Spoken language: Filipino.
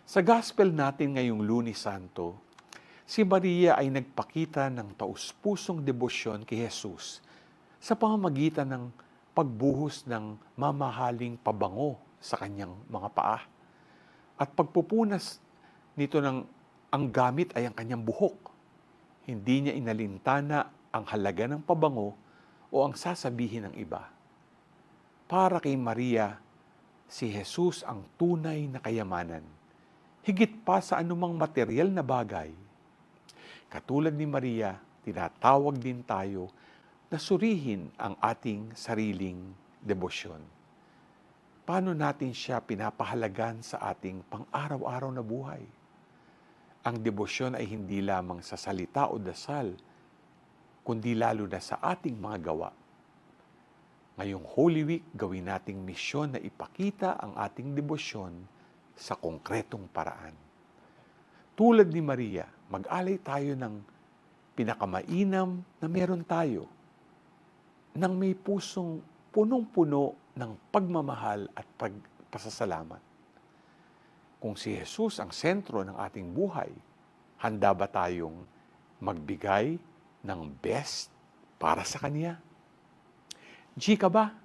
Sa gospel natin ngayong Lunes Santo, si Maria ay nagpakita ng taus-pusong debosyon kay Jesus sa pamamagitan ng pagbuhos ng mamahaling pabango sa kanyang mga paa. At pagpupunas nito ng ang gamit ay ang kanyang buhok. Hindi niya inalintana ang halaga ng pabango o ang sasabihin ng iba. Para kay Maria, si Jesus ang tunay na kayamanan, higit pa sa anumang material na bagay. Katulad ni Maria, tinatawag din tayo na surihin ang ating sariling debosyon. Paano natin siya pinapahalagan sa ating pang-araw-araw na buhay? Ang debosyon ay hindi lamang sa salita o dasal, kundi lalo na sa ating mga gawa. Ngayong Holy Week, gawin nating misyon na ipakita ang ating debosyon sa konkretong paraan. Tulad ni Maria, mag-alay tayo ng pinakamainam na meron tayo, nang may pusong punong-puno ng pagmamahal at pagpasasalamat. Kung si Jesus ang sentro ng ating buhay, handa ba tayong magbigay ng best para sa Kanya? G ka ba?